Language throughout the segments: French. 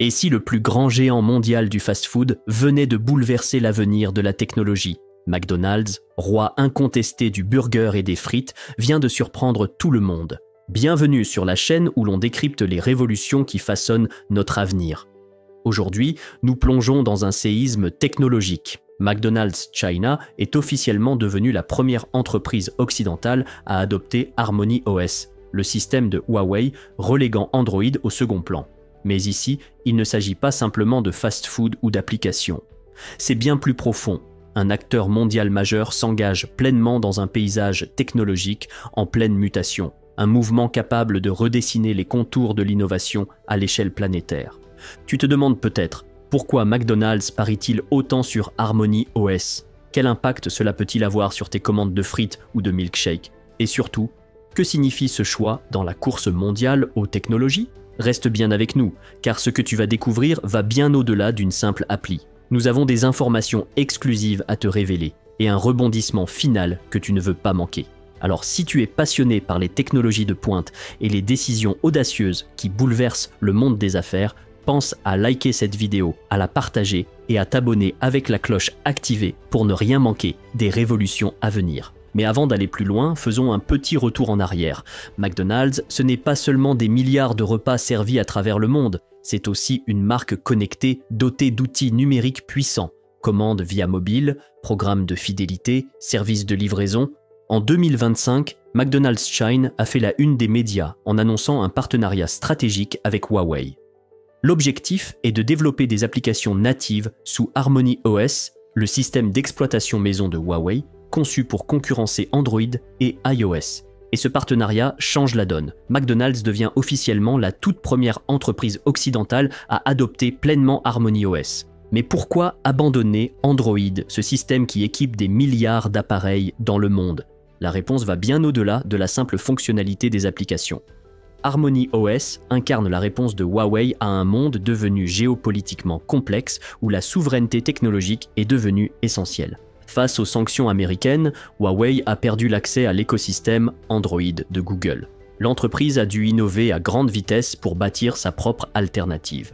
Et si le plus grand géant mondial du fast-food venait de bouleverser l'avenir de la technologie? McDonald's, roi incontesté du burger et des frites, vient de surprendre tout le monde. Bienvenue sur la chaîne où l'on décrypte les révolutions qui façonnent notre avenir. Aujourd'hui, nous plongeons dans un séisme technologique. McDonald's China est officiellement devenue la première entreprise occidentale à adopter Harmony OS, le système de Huawei reléguant Android au second plan. Mais ici, il ne s'agit pas simplement de fast-food ou d'applications. C'est bien plus profond. Un acteur mondial majeur s'engage pleinement dans un paysage technologique en pleine mutation, un mouvement capable de redessiner les contours de l'innovation à l'échelle planétaire. Tu te demandes peut-être, pourquoi McDonald's parie-t-il autant sur Harmony OS? Quel impact cela peut-il avoir sur tes commandes de frites ou de milkshakes? Et surtout, que signifie ce choix dans la course mondiale aux technologies? Reste bien avec nous, car ce que tu vas découvrir va bien au-delà d'une simple appli. Nous avons des informations exclusives à te révéler et un rebondissement final que tu ne veux pas manquer. Alors si tu es passionné par les technologies de pointe et les décisions audacieuses qui bouleversent le monde des affaires, pense à liker cette vidéo, à la partager et à t'abonner avec la cloche activée pour ne rien manquer des révolutions à venir. Mais avant d'aller plus loin, faisons un petit retour en arrière. McDonald's, ce n'est pas seulement des milliards de repas servis à travers le monde, c'est aussi une marque connectée dotée d'outils numériques puissants, commandes via mobile, programmes de fidélité, services de livraison. En 2025, McDonald's China a fait la une des médias en annonçant un partenariat stratégique avec Huawei. L'objectif est de développer des applications natives sous Harmony OS, le système d'exploitation maison de Huawei, conçu pour concurrencer Android et iOS. Et ce partenariat change la donne. McDonald's devient officiellement la toute première entreprise occidentale à adopter pleinement Harmony OS. Mais pourquoi abandonner Android, ce système qui équipe des milliards d'appareils dans le monde? La réponse va bien au-delà de la simple fonctionnalité des applications. Harmony OS incarne la réponse de Huawei à un monde devenu géopolitiquement complexe où la souveraineté technologique est devenue essentielle. Face aux sanctions américaines, Huawei a perdu l'accès à l'écosystème Android de Google. L'entreprise a dû innover à grande vitesse pour bâtir sa propre alternative.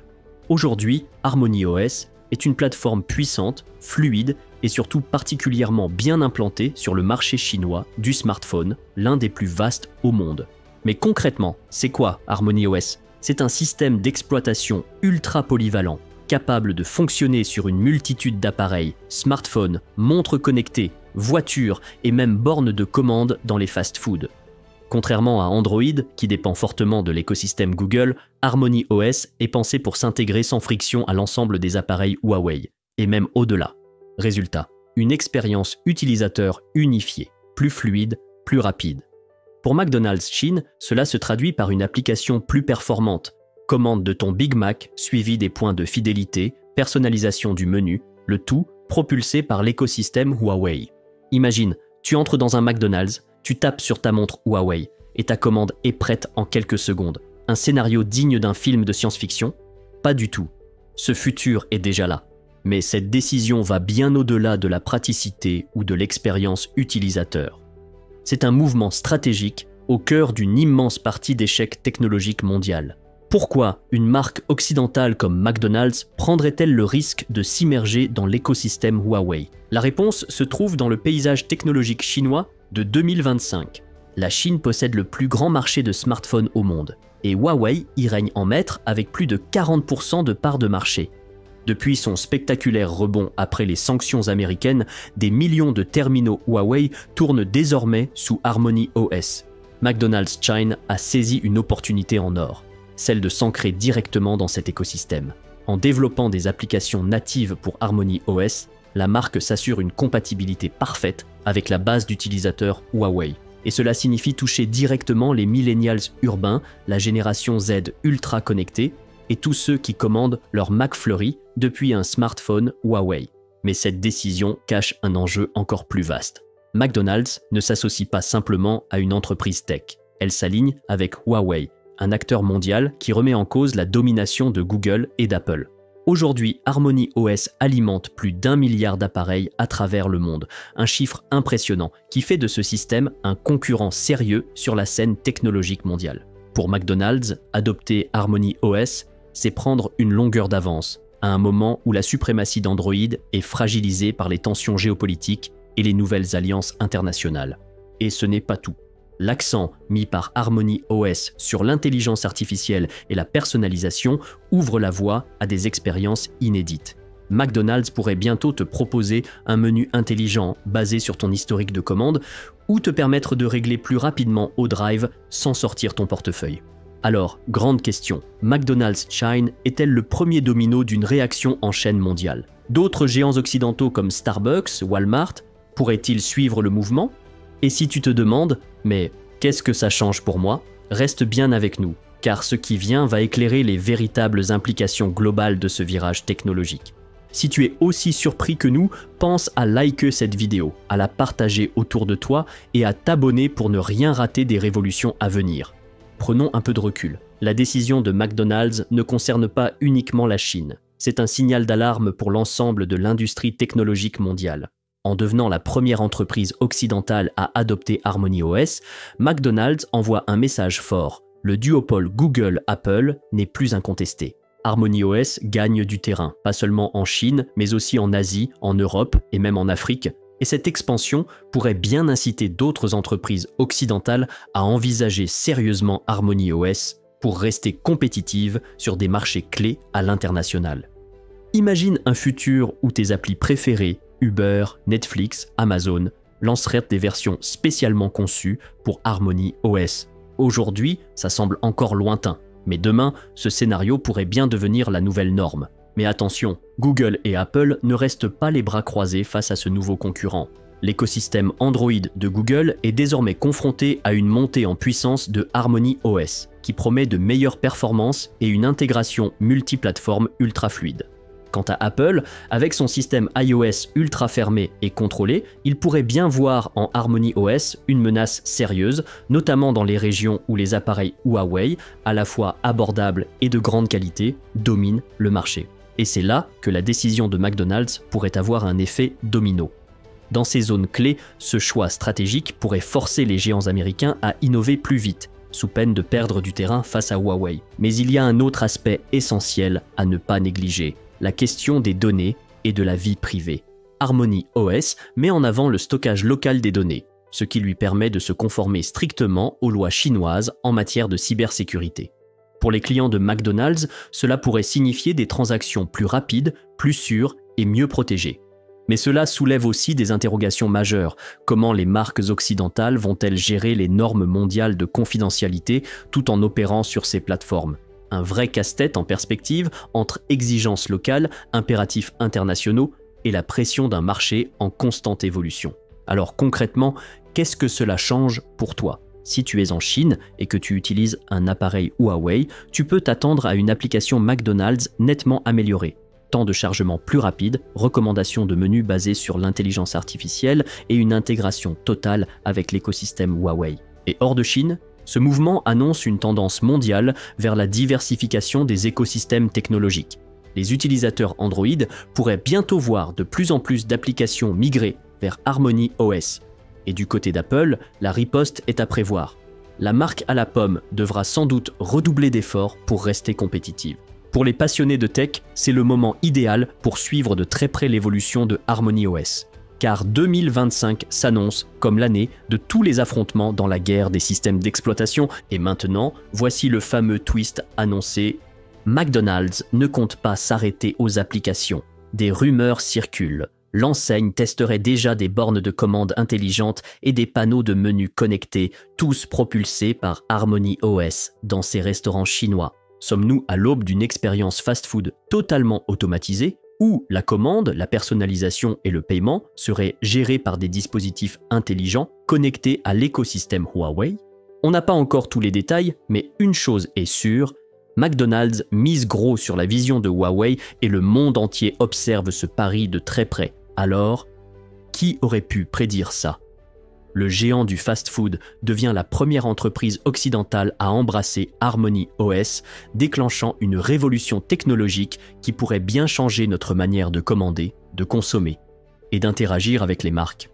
Aujourd'hui, Harmony OS est une plateforme puissante, fluide et surtout particulièrement bien implantée sur le marché chinois du smartphone, l'un des plus vastes au monde. Mais concrètement, c'est quoi Harmony OS? C'est un système d'exploitation ultra polyvalent, capable de fonctionner sur une multitude d'appareils, smartphones, montres connectées, voitures et même bornes de commande dans les fast-foods. Contrairement à Android, qui dépend fortement de l'écosystème Google, Harmony OS est pensé pour s'intégrer sans friction à l'ensemble des appareils Huawei, et même au-delà. Résultat, une expérience utilisateur unifiée, plus fluide, plus rapide. Pour McDonald's Chine, cela se traduit par une application plus performante. Commande de ton Big Mac, suivi des points de fidélité, personnalisation du menu, le tout propulsé par l'écosystème Huawei. Imagine, tu entres dans un McDonald's, tu tapes sur ta montre Huawei et ta commande est prête en quelques secondes. Un scénario digne d'un film de science-fiction? Pas du tout. Ce futur est déjà là. Mais cette décision va bien au-delà de la praticité ou de l'expérience utilisateur. C'est un mouvement stratégique au cœur d'une immense partie d'échec technologique mondial. Pourquoi une marque occidentale comme McDonald's prendrait-elle le risque de s'immerger dans l'écosystème Huawei? La réponse se trouve dans le paysage technologique chinois de 2025. La Chine possède le plus grand marché de smartphones au monde, et Huawei y règne en maître avec plus de 40% de part de marché. Depuis son spectaculaire rebond après les sanctions américaines, des millions de terminaux Huawei tournent désormais sous Harmony OS. McDonald's China a saisi une opportunité en or, celle de s'ancrer directement dans cet écosystème. En développant des applications natives pour Harmony OS, la marque s'assure une compatibilité parfaite avec la base d'utilisateurs Huawei. Et cela signifie toucher directement les millennials urbains, la génération Z ultra connectée, et tous ceux qui commandent leur McFlurry depuis un smartphone Huawei. Mais cette décision cache un enjeu encore plus vaste. McDonald's ne s'associe pas simplement à une entreprise tech. Elle s'aligne avec Huawei, un acteur mondial qui remet en cause la domination de Google et d'Apple. Aujourd'hui, Harmony OS alimente plus d'1 milliard d'appareils à travers le monde, un chiffre impressionnant qui fait de ce système un concurrent sérieux sur la scène technologique mondiale. Pour McDonald's, adopter Harmony OS, c'est prendre une longueur d'avance, à un moment où la suprématie d'Android est fragilisée par les tensions géopolitiques et les nouvelles alliances internationales. Et ce n'est pas tout. L'accent mis par Harmony OS sur l'intelligence artificielle et la personnalisation ouvre la voie à des expériences inédites. McDonald's pourrait bientôt te proposer un menu intelligent basé sur ton historique de commande ou te permettre de régler plus rapidement au drive sans sortir ton portefeuille. Alors, grande question, McDonald's Chine est-elle le premier domino d'une réaction en chaîne mondiale? D'autres géants occidentaux comme Starbucks, Walmart, pourraient-ils suivre le mouvement? Et si tu te demandes, mais qu'est-ce que ça change pour moi? Reste bien avec nous, car ce qui vient va éclairer les véritables implications globales de ce virage technologique. Si tu es aussi surpris que nous, pense à liker cette vidéo, à la partager autour de toi et à t'abonner pour ne rien rater des révolutions à venir. Prenons un peu de recul. La décision de McDonald's ne concerne pas uniquement la Chine. C'est un signal d'alarme pour l'ensemble de l'industrie technologique mondiale. En devenant la première entreprise occidentale à adopter Harmony OS, McDonald's envoie un message fort. Le duopole Google-Apple n'est plus incontesté. Harmony OS gagne du terrain, pas seulement en Chine, mais aussi en Asie, en Europe et même en Afrique. Et cette expansion pourrait bien inciter d'autres entreprises occidentales à envisager sérieusement Harmony OS pour rester compétitives sur des marchés clés à l'international. Imagine un futur où tes applis préférées, Uber, Netflix, Amazon, lanceraient des versions spécialement conçues pour Harmony OS. Aujourd'hui, ça semble encore lointain, mais demain, ce scénario pourrait bien devenir la nouvelle norme. Mais attention, Google et Apple ne restent pas les bras croisés face à ce nouveau concurrent. L'écosystème Android de Google est désormais confronté à une montée en puissance de Harmony OS, qui promet de meilleures performances et une intégration multiplateforme ultra fluide. Quant à Apple, avec son système iOS ultra fermé et contrôlé, il pourrait bien voir en Harmony OS une menace sérieuse, notamment dans les régions où les appareils Huawei, à la fois abordables et de grande qualité, dominent le marché. Et c'est là que la décision de McDonald's pourrait avoir un effet domino. Dans ces zones clés, ce choix stratégique pourrait forcer les géants américains à innover plus vite, sous peine de perdre du terrain face à Huawei. Mais il y a un autre aspect essentiel à ne pas négliger, la question des données et de la vie privée. Harmony OS met en avant le stockage local des données, ce qui lui permet de se conformer strictement aux lois chinoises en matière de cybersécurité. Pour les clients de McDonald's, cela pourrait signifier des transactions plus rapides, plus sûres et mieux protégées. Mais cela soulève aussi des interrogations majeures. Comment les marques occidentales vont-elles gérer les normes mondiales de confidentialité tout en opérant sur ces plateformes? Un vrai casse-tête en perspective entre exigences locales, impératifs internationaux et la pression d'un marché en constante évolution. Alors concrètement, qu'est-ce que cela change pour toi? Si tu es en Chine et que tu utilises un appareil Huawei, tu peux t'attendre à une application McDonald's nettement améliorée. Temps de chargement plus rapide, recommandations de menus basées sur l'intelligence artificielle et une intégration totale avec l'écosystème Huawei. Et hors de Chine, ce mouvement annonce une tendance mondiale vers la diversification des écosystèmes technologiques. Les utilisateurs Android pourraient bientôt voir de plus en plus d'applications migrer vers Harmony OS. Et du côté d'Apple, la riposte est à prévoir. La marque à la pomme devra sans doute redoubler d'efforts pour rester compétitive. Pour les passionnés de tech, c'est le moment idéal pour suivre de très près l'évolution de Harmony OS. Car 2025 s'annonce comme l'année de tous les affrontements dans la guerre des systèmes d'exploitation. Et maintenant, voici le fameux twist annoncé. McDonald's ne compte pas s'arrêter aux applications. Des rumeurs circulent. L'enseigne testerait déjà des bornes de commande intelligentes et des panneaux de menus connectés, tous propulsés par Harmony OS dans ses restaurants chinois. Sommes-nous à l'aube d'une expérience fast-food totalement automatisée, où la commande, la personnalisation et le paiement seraient gérés par des dispositifs intelligents connectés à l'écosystème Huawei? On n'a pas encore tous les détails, mais une chose est sûre, McDonald's mise gros sur la vision de Huawei et le monde entier observe ce pari de très près. Alors, qui aurait pu prédire ça? Le géant du fast-food devient la première entreprise occidentale à embrasser Harmony OS, déclenchant une révolution technologique qui pourrait bien changer notre manière de commander, de consommer et d'interagir avec les marques.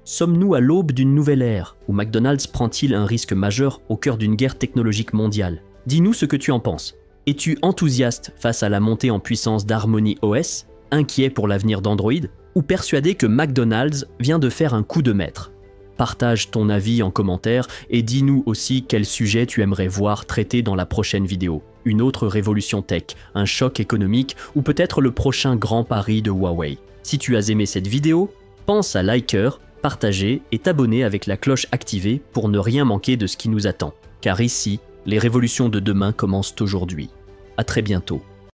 Sommes-nous à l'aube d'une nouvelle ère où McDonald's prend-il un risque majeur au cœur d'une guerre technologique mondiale? Dis-nous ce que tu en penses. Es-tu enthousiaste face à la montée en puissance d'Harmony OS, inquiet pour l'avenir d'Android, ou persuadé que McDonald's vient de faire un coup de maître? Partage ton avis en commentaire et dis-nous aussi quel sujet tu aimerais voir traité dans la prochaine vidéo. Une autre révolution tech, un choc économique ou peut-être le prochain grand pari de Huawei. Si tu as aimé cette vidéo, pense à liker, partager et t'abonner avec la cloche activée pour ne rien manquer de ce qui nous attend. Car ici, les révolutions de demain commencent aujourd'hui. À très bientôt.